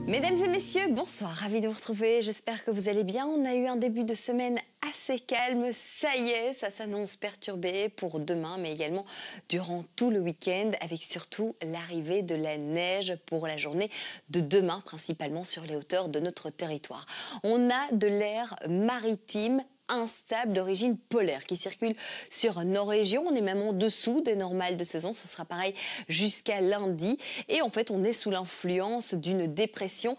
Mesdames et messieurs, bonsoir, ravi de vous retrouver, j'espère que vous allez bien. On a eu un début de semaine assez calme, ça y est, ça s'annonce perturbé pour demain, mais également durant tout le week-end, avec surtout l'arrivée de la neige pour la journée de demain, principalement sur les hauteurs de notre territoire. On a de l'air maritime instable d'origine polaire qui circule sur nos régions. On est même en dessous des normales de saison. Ce sera pareil jusqu'à lundi. Et en fait, on est sous l'influence d'une dépression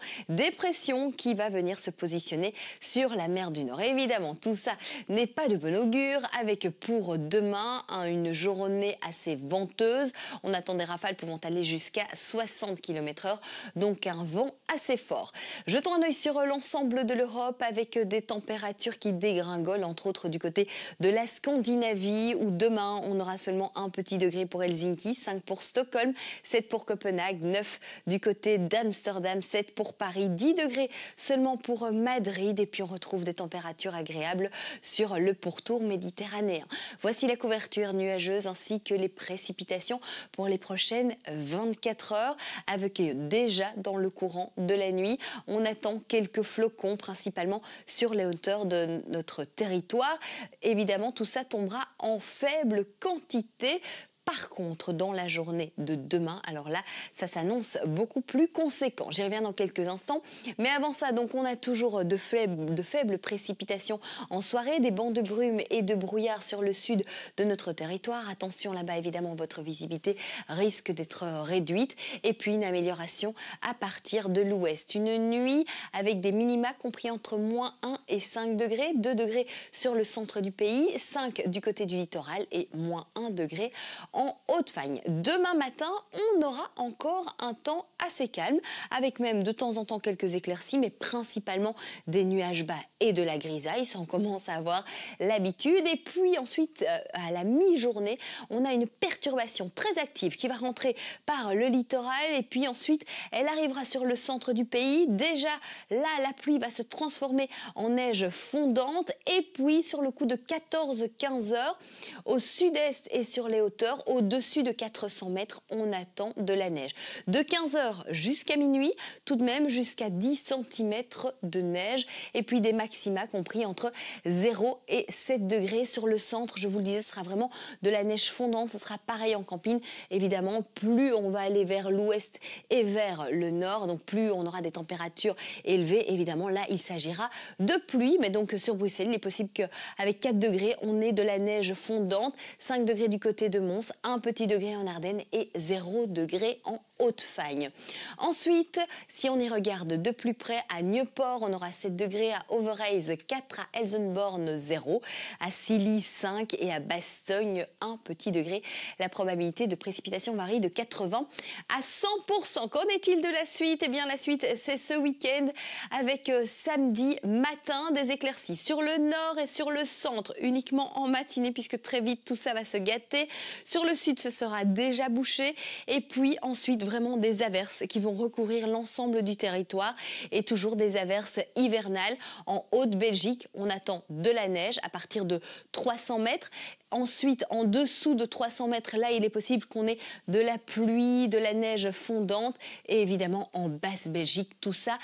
qui va venir se positionner sur la mer du Nord. Et évidemment, tout ça n'est pas de bon augure avec pour demain une journée assez venteuse. On attend des rafales pouvant aller jusqu'à 60 km/h, donc un vent assez fort. Jetons un œil sur l'ensemble de l'Europe avec des températures qui dégringolent, entre autres du côté de la Scandinavie, où demain on aura seulement 1 petit degré pour Helsinki, 5 pour Stockholm, 7 pour Copenhague, 9 du côté d'Amsterdam, 7 pour Paris, 10 degrés seulement pour Madrid, et puis on retrouve des températures agréables sur le pourtour méditerranéen. Voici la couverture nuageuse ainsi que les précipitations pour les prochaines 24 heures, avec déjà dans le courant de la nuit, on attend quelques flocons, principalement sur les hauteurs de notre territoire. Évidemment, tout ça tombera en faible quantité. Par contre, dans la journée de demain, alors là, ça s'annonce beaucoup plus conséquent. J'y reviens dans quelques instants. Mais avant ça, donc, on a toujours de faibles précipitations en soirée, des bancs de brume et de brouillard sur le sud de notre territoire. Attention là-bas, évidemment, votre visibilité risque d'être réduite. Et puis, une amélioration à partir de l'ouest. Une nuit avec des minima compris entre -1 et 5 degrés. 2 degrés sur le centre du pays, 5 du côté du littoral et -1 degré en Haute-Fagne. Demain matin, on aura encore un temps assez calme, avec même de temps en temps quelques éclaircies, mais principalement des nuages bas et de la grisaille. Ça, on commence à avoir l'habitude. Et puis ensuite, à la mi-journée, on a une perturbation très active qui va rentrer par le littoral. Et puis ensuite, elle arrivera sur le centre du pays. Déjà, là, la pluie va se transformer en neige fondante. Et puis, sur le coup de 14-15 heures, au sud-est et sur les hauteurs, au-dessus de 400 mètres, on attend de la neige. De 15 heures jusqu'à minuit, tout de même jusqu'à 10 cm de neige. Et puis des maxima compris entre 0 et 7 degrés sur le centre. Je vous le disais, ce sera vraiment de la neige fondante. Ce sera pareil en camping. Évidemment, plus on va aller vers l'ouest et vers le nord, donc plus on aura des températures élevées. Évidemment, là, il s'agira de pluie. Mais donc sur Bruxelles, il est possible qu'avec 4 degrés, on ait de la neige fondante. 5 degrés du côté de Mons, 1 petit degré en Ardennes et 0 degré en Haute-Fagne. Ensuite, si on y regarde de plus près, à Nieuport, on aura 7 degrés, à Overijse 4, à Elsenborn 0, à Silly 5 et à Bastogne 1 petit degré. La probabilité de précipitation varie de 80 à 100%. Qu'en est-il de la suite? Eh bien, la suite, c'est ce week-end avec samedi matin des éclaircies sur le nord et sur le centre, uniquement en matinée, puisque très vite tout ça va se gâter. Sur le sud, ce sera déjà bouché. Et puis ensuite, vraiment des averses qui vont recouvrir l'ensemble du territoire, et toujours des averses hivernales. En Haute-Belgique, on attend de la neige à partir de 300 mètres. Ensuite, en dessous de 300 mètres, là, il est possible qu'on ait de la pluie, de la neige fondante. Et évidemment, en Basse-Belgique, tout ça,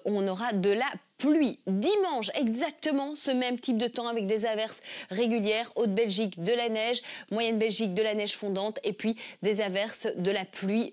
on aura de la pluie. Dimanche, exactement ce même type de temps avec des averses régulières. Haute-Belgique, de la neige. Moyenne-Belgique, de la neige fondante. Et puis, des averses de la pluie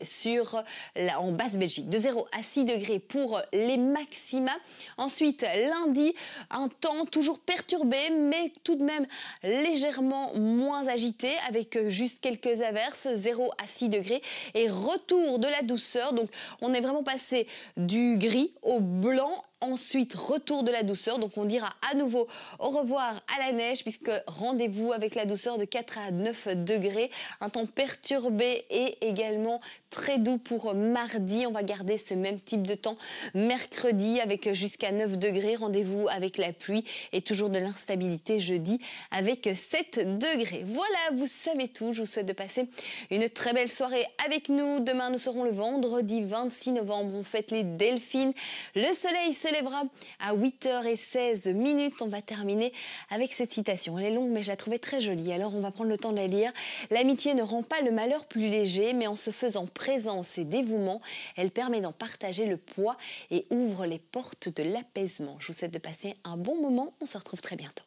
en Basse-Belgique. De 0 à 6 degrés pour les maxima. Ensuite, lundi, un temps toujours perturbé, mais tout de même légèrement moins agité, avec juste quelques averses, 0 à 6 degrés, et retour de la douceur. Donc on est vraiment passé du gris au blanc. Ensuite, retour de la douceur, donc on dira à nouveau au revoir à la neige, puisque rendez-vous avec la douceur de 4 à 9 degrés. Un temps perturbé et également très doux pour mardi. On va garder ce même type de temps mercredi avec jusqu'à 9 degrés. Rendez-vous avec la pluie et toujours de l'instabilité jeudi avec 7 degrés. Voilà, vous savez tout. Je vous souhaite de passer une très belle soirée avec nous. Demain, nous serons le vendredi 26 novembre. On fête les Delphines. Le soleil se lèvera à 8h16. On va terminer avec cette citation. Elle est longue, mais je la trouvais très jolie. Alors, on va prendre le temps de la lire. L'amitié ne rend pas le malheur plus léger, mais en se faisant présence et dévouement, elle permet d'en partager le poids et ouvre les portes de l'apaisement. Je vous souhaite de passer un bon moment. On se retrouve très bientôt.